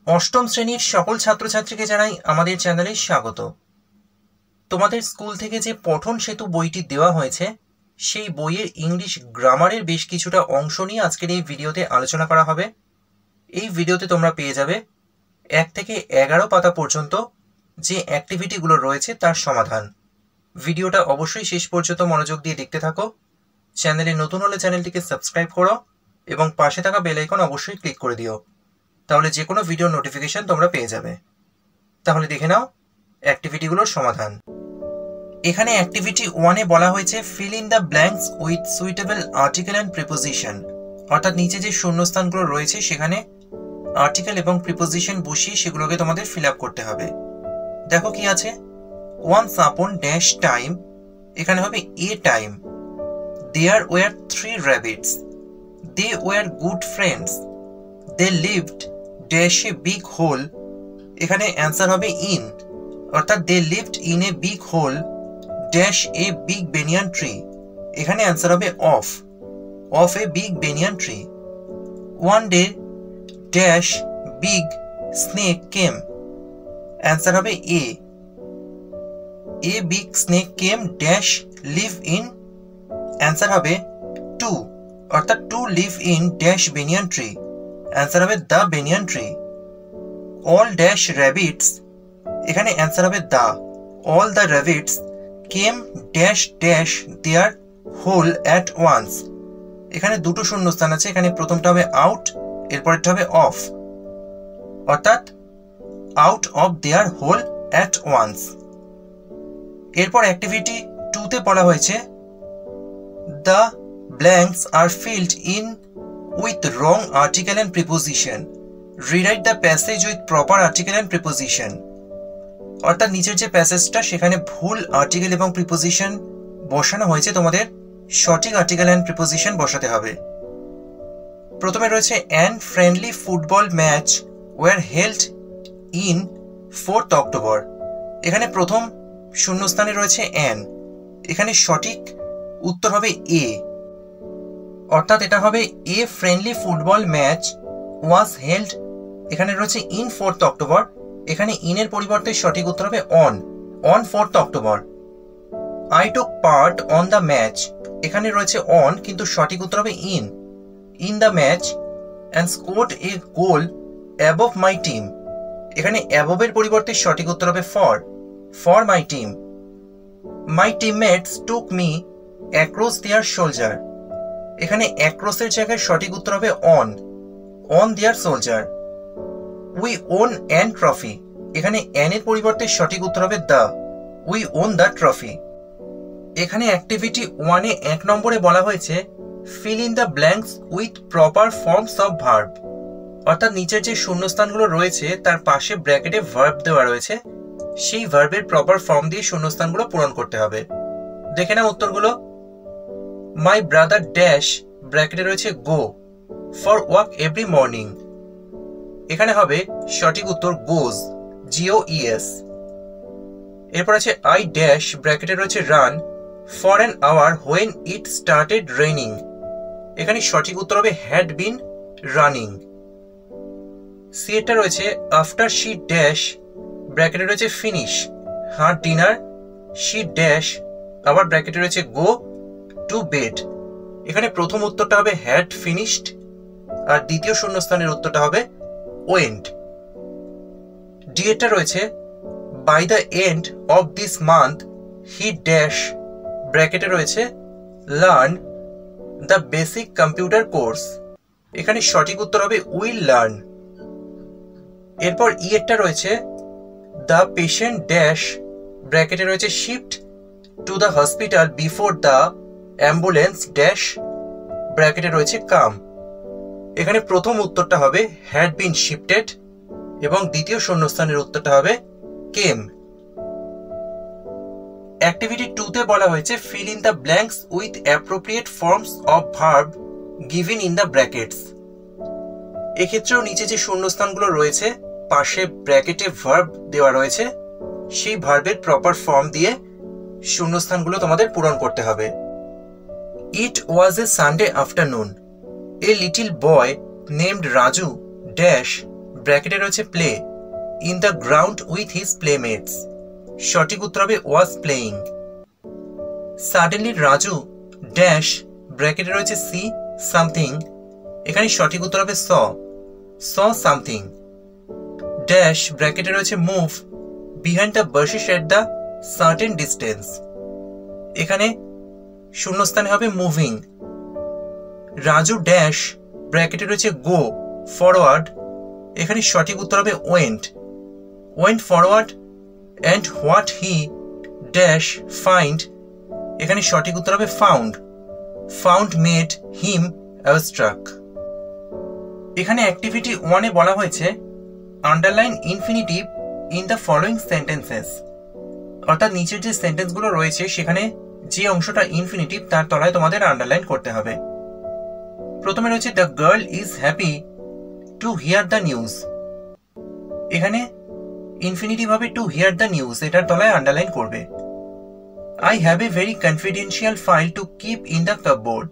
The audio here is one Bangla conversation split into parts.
অষ্টম শ্রেণীর সকল ছাত্রছাত্রীকে জানাই আমাদের চ্যানেলে স্বাগত। তোমাদের স্কুল থেকে যে পঠন সেতু বইটি দেওয়া হয়েছে সেই বইয়ের ইংলিশ গ্রামারের বেশ কিছুটা অংশ নিয়ে আজকের এই ভিডিওতে আলোচনা করা হবে। এই ভিডিওতে তোমরা পেয়ে যাবে 1 থেকে 11 পাতা পর্যন্ত যে অ্যাক্টিভিটিগুলো রয়েছে তার সমাধান। ভিডিওটা অবশ্যই শেষ পর্যন্ত মনোযোগ দিয়ে দেখতে থাকো। চ্যানেলে নতুন হলে চ্যানেলটিকে সাবস্ক্রাইব করো এবং পাশে থাকা বেল আইকন অবশ্যই ক্লিক করে দিও, তাহলে যে কোনো ভিডিও নোটিফিকেশন তোমরা পেয়ে যাবে। তাহলে দেখে নাও অ্যাক্টিভিটিগুলোর সমাধান। এখানে অ্যাক্টিভিটি 1-এ বলা হয়েছে fill in the blanks with suitable article and preposition, অর্থাৎ নিচে যে শূন্যস্থানগুলো রয়েছে সেখানে আর্টিকেল এবং প্রিপোজিশন বসিয়ে সেগুলোকে তোমাদের ফিল আপ করতে হবে। দেখো কি আছে, ওয়ান্স আপন ড্যাশ টাইম, এখানে হবে a time. There were 3 rabbits, they were good friends, they lived dash a big hole, এখানে অ্যান্সার হবে ইন, অর্থাৎ they lived in a big hole dash a big banyan tree, এখানে অ্যান্সার হবে of a big banyan tree. One day dash big snake came, answer হবে a big snake came dash live in, answer হবে 2, অর্থাৎ to live in dash banyan tree, answer হবে the banyan tree. all dash rabbits, এখানে অ্যান্সার হবে all the rabbits came dash dash their hole at once, এখানে দুটো শূন্যস্থান আছে, এখানে প্রথমটা হবে out, এরপরেরটা হবে off, অর্থাৎ out of their hole at once. এরপর অ্যাক্টিভিটি 2-তে বলা হয়েছে the blanks are filled in with wrong article and preposition, rewrite the passage with proper article and preposition, অর্থাৎ নিচের যে প্যাসেজটা সেখানে ভুল আর্টিকেল এবং প্রিপোজিশন বসানো হয়েছে, তোমাদের সঠিক আর্টিকেল অ্যান্ড প্রিপোজিশন বসাতে হবে। প্রথমে রয়েছে an friendly football match were held in 4th October, এখানে প্রথম শূন্যস্থানে রয়েছে অ্যান, এখানে সঠিক উত্তর হবে এ, অর্থাৎ এটা হবে এ friendly football match was held, এখানে রয়েছে ইন 4th October, এখানে ইনের পরিবর্তে সঠিক উত্তর হবে on 4th October. I took part on the match, এখানে রয়েছে অন কিন্তু সঠিক উত্তর হবে in the match, and scored a goal above my team, এখানে অ্যাবভের পরিবর্তে সঠিক উত্তর হবে for my team. My teammates took me across their soldier, এখানে অ্যাক্রসের জায়গায় সঠিক উত্তর হবে on their soldier. We won an trophy, এখানে অ্যানের পরিবর্তে সঠিক উত্তর হবে উই ওন দ্য ট্রফি. এখানে অ্যাক্টিভিটি 1-এ 1 নম্বরে বলা হয়েছে fill in the blanks with proper forms of verb, অর্থাৎ নিচের যে শূন্যস্থানগুলো রয়েছে তার পাশে ব্র্যাকেটে ভার্ব দেওয়া রয়েছে, সেই ভার্বের প্রপার ফর্ম দিয়ে শূন্যস্থানগুলো পূরণ করতে হবে। দেখে নাও উত্তরগুলো। মাই ব্রাদার ড্যাশ, ব্র্যাকেটে রয়েছে go for walk every morning, এখানে হবে সঠিক উত্তর GOES. এরপর আছে আই ড্যাশ, ব্র্যাকেটে রয়েছে run for an hour when it started raining, এখানে সঠিক উত্তর হবে হ্যাড বিন রানিং. সি এরটা রয়েছে আফটার শি ড্যাশ, ব্র্যাকেটে রয়েছে finish her dinner she dash, আবার ব্র্যাকেটে রয়েছে গো টু বেড, এখানে প্রথম উত্তরটা হবে হ্যাড ফিনিশড আর দ্বিতীয় শূন্যস্থানের উত্তরটা হবে ওয়েন্ট. ডি এরটা রয়েছে by the end of this month he dash, ব্র্যাকেটে রয়েছে learn the basic computer course, এখানে সঠিক উত্তর হবে উইল লার্ন. এরপর ই এরটা রয়েছে দ্য পেশেন্ট ড্যাশ, ব্র্যাকেটে রয়েছে shift to the hospital before the ambulance dash, ব্র্যাকেটে রয়েছে কাম, এখানে প্রথম উত্তরটা হবে হ্যাড বিন শিফটেড এবং দ্বিতীয় শূন্যস্থানের উত্তরটা হবে কেম. অ্যাক্টিভিটি 2-তে বলা হয়েছে fill in the blanks with appropriate forms of verb given in the brackets, এক্ষেত্রেও নিচে যে শূন্যস্থানগুলো রয়েছে পাশে ব্র্যাকেটে ভার্ব দেওয়া রয়েছে, সেই ভার্বের প্রপার ফর্ম দিয়ে শূন্যস্থানগুলো তোমাদের পূরণ করতে হবে। It was a Sunday afternoon, a little boy named Raju dash ব্র্যাকেটে রয়েছে play in the ground with his playmates, সঠিক উত্তর হবে was playing. Suddenly Raju dash ব্র্যাকেটে রয়েছে সি সামথিং, এখানে সঠিক উত্তর হবে স সামথিং। ড্যাশ ব্র্যাকেটে রয়েছে move behind the bushes at the certain distance, এখানে শূন্যস্থানে হবে মুভিং। রাজু ড্যাশ ব্র্যাকেটে রয়েছে গো ফরওয়ার্ড, এখানে সঠিক উত্তর হবে went forward and what he dash find, এখানে সঠিক উত্তর হবে ফাউন্ড মেড হিম অ্যাবস্ট্রাক্ট। এখানে অ্যাক্টিভিটি 1-এ বলা হয়েছে underline infinitive in the following sentences, অর্থাৎ নিচের যে সেন্টেন্সগুলো রয়েছে সেখানে যে অংশটা ইনফিনিটিভ তার তলায় তোমাদের আন্ডারলাইন করতে হবে। প্রথমে রয়েছে the girl is happy to here the news, এখানে ইনফিনিটিভ হবে টু হিয়ার দ্য নিউজ, এটার তলায় আন্ডারলাইন করবে। I have a very confidential file to keep in the cupboard,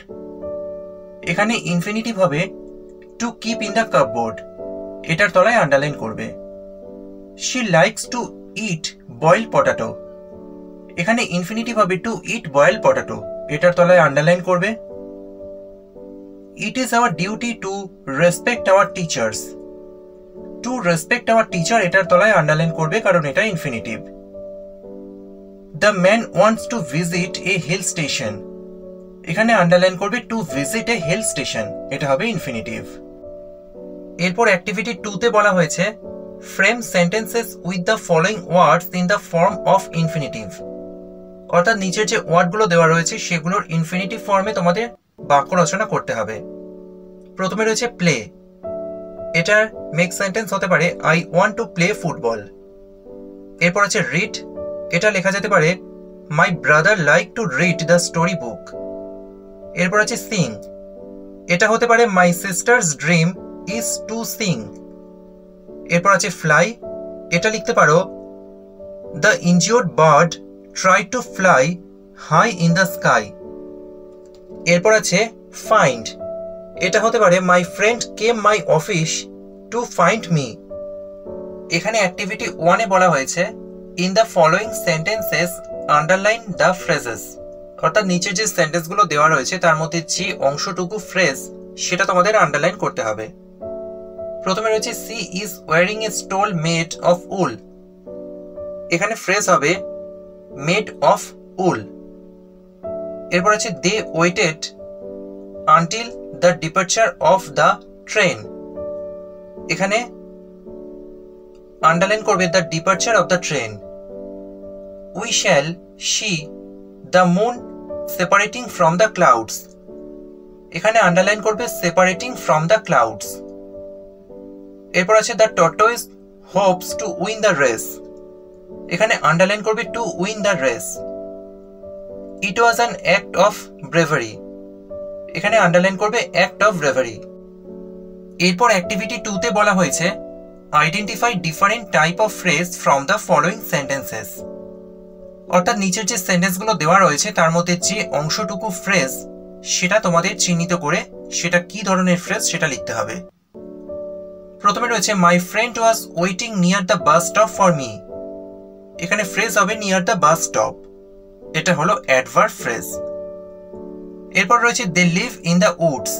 এখানে ইনফিনিটিভ হবে to keep in the cupboard, এটার তলায় আন্ডারলাইন করবে। She likes to it boiled potato, এখানে ইনফিনিটিভ হবে টু ইট বয়েলড পটাটো, এটার তলায় আন্ডারলাইন করবে। It is our duty to respect our teachers, to respect our teacher এটার তলায় আন্ডারলাইন করবে কারণ এটা infinitive. The man wants to visit a hill station, এখানে আন্ডারলাইন করবে to visit a hill station, এটা হবে ইনফিনিটিভ। এরপর অ্যাক্টিভিটি 2-তে বলা হয়েছে frame sentences with the following words in the form of infinitive, অর্থাৎ নিচের যে ওয়ার্ডগুলো দেওয়া রয়েছে সেগুলোর ইনফিনিটিভ ফর্মে তোমাদের বাক্য রচনা করতে হবে। প্রথমে রয়েছে প্লে, এটার মেক সেন্টেন্স হতে পারে I want to play football. এরপর আছে রিড, এটা লেখা যেতে পারে my brother like to read the story book. এরপর আছে সিং, এটা হতে পারে my sister's dream is to sing. এরপর আছে ফ্লাই, এটা লিখতে পারো the injured bird try to fly high in the sky. এরপর আছে ফাইন্ড, এটা হতে পারে my friend came my office to find me. এখানে অ্যাক্টিভিটি 1-এ বলা হয়েছে in the following sentences underline the phrases, অর্থাৎ নিচের যে সেন্টেন্সগুলো দেওয়া রয়েছে তার মধ্যে যে অংশটুকু ফ্রেজ সেটা তোমাদের আন্ডারলাইন করতে হবে। প্রথমে রয়েছে she is wearing a stole made of wool, এখানে ফ্রেজ হবে মেড অফ উল। এরপর আছে they waited until the departure of the train, এখানে আন্ডারলাইন করবে the departure of the train. We shall see the moon separating from the clouds, এখানে আন্ডারলাইন করবে সেপারেটিং ফ্রম দ্য ক্লাউডস। এরপর আছে the tortoise hopes to win the race, এখানে আন্ডারলাইন করবে to win the race. It was an act of bravery, এখানে আন্ডারলাইন করবে অ্যাক্ট অফ ব্রেভারি। এরপর অ্যাক্টিভিটি 2-তে বলা হয়েছে identify different type of phrase from the following sentences, অর্থাৎ নিচের যে সেন্টেন্সগুলো দেওয়া রয়েছে তার মধ্যে যে অংশটুকু ফ্রেজ সেটা তোমাদের চিহ্নিত করে সেটা কি ধরনের ফ্রেজ সেটা লিখতে হবে। প্রথমে রয়েছে my friend was waiting near the bus stop for me, এখানে ফ্রেজ হবে নিয়ার দ্য বাস স্টপ, এটা হলো অ্যাডভার্ব ফ্রেজ। এরপর রয়েছে they live in the Woods,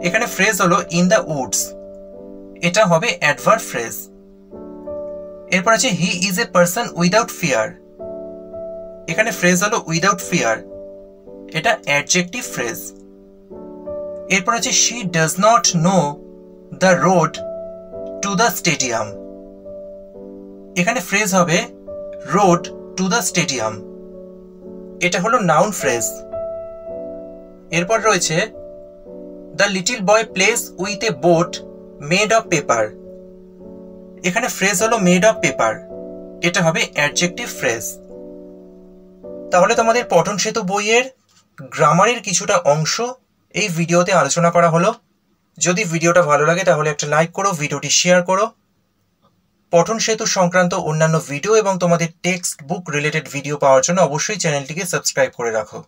এখানে ফ্রেজ হলো ইন দ্য উডস, এটা হবে অ্যাডভার্ব ফ্রেজ। এরপর আছে he is a person without fear, এখানে ফ্রেজ হলো উইদাউট ফিয়ার, এটা অ্যাডজেক্টিভ ফ্রেজ। এরপর আছে she does not know the road to the stadium, এখানে ফ্রেজ হবে রোড টু দ্য স্টেডিয়াম, এটা হলো নাউন ফ্রেজ। এরপর রয়েছে the little boy place with a boat made of paper, এখানে ফ্রেজ হলো মেড অফ পেপার, এটা হবে অ্যাডজেক্টিভ ফ্রেজ। তাহলে তোমাদের পঠন সেতু বইয়ের গ্রামারের কিছুটা অংশ এই ভিডিওতে আলোচনা করা হলো। যদি ভিডিওটা ভালো লাগে তাহলে একটা লাইক করো, ভিডিওটি শেয়ার করো। পঠন সেতু সংক্রান্ত অন্যান্য ভিডিও এবং তোমাদের টেক্সট বুক রিলেটেড ভিডিও পাওয়ার জন্য অবশ্যই চ্যানেলটিকে সাবস্ক্রাইব করে রাখো।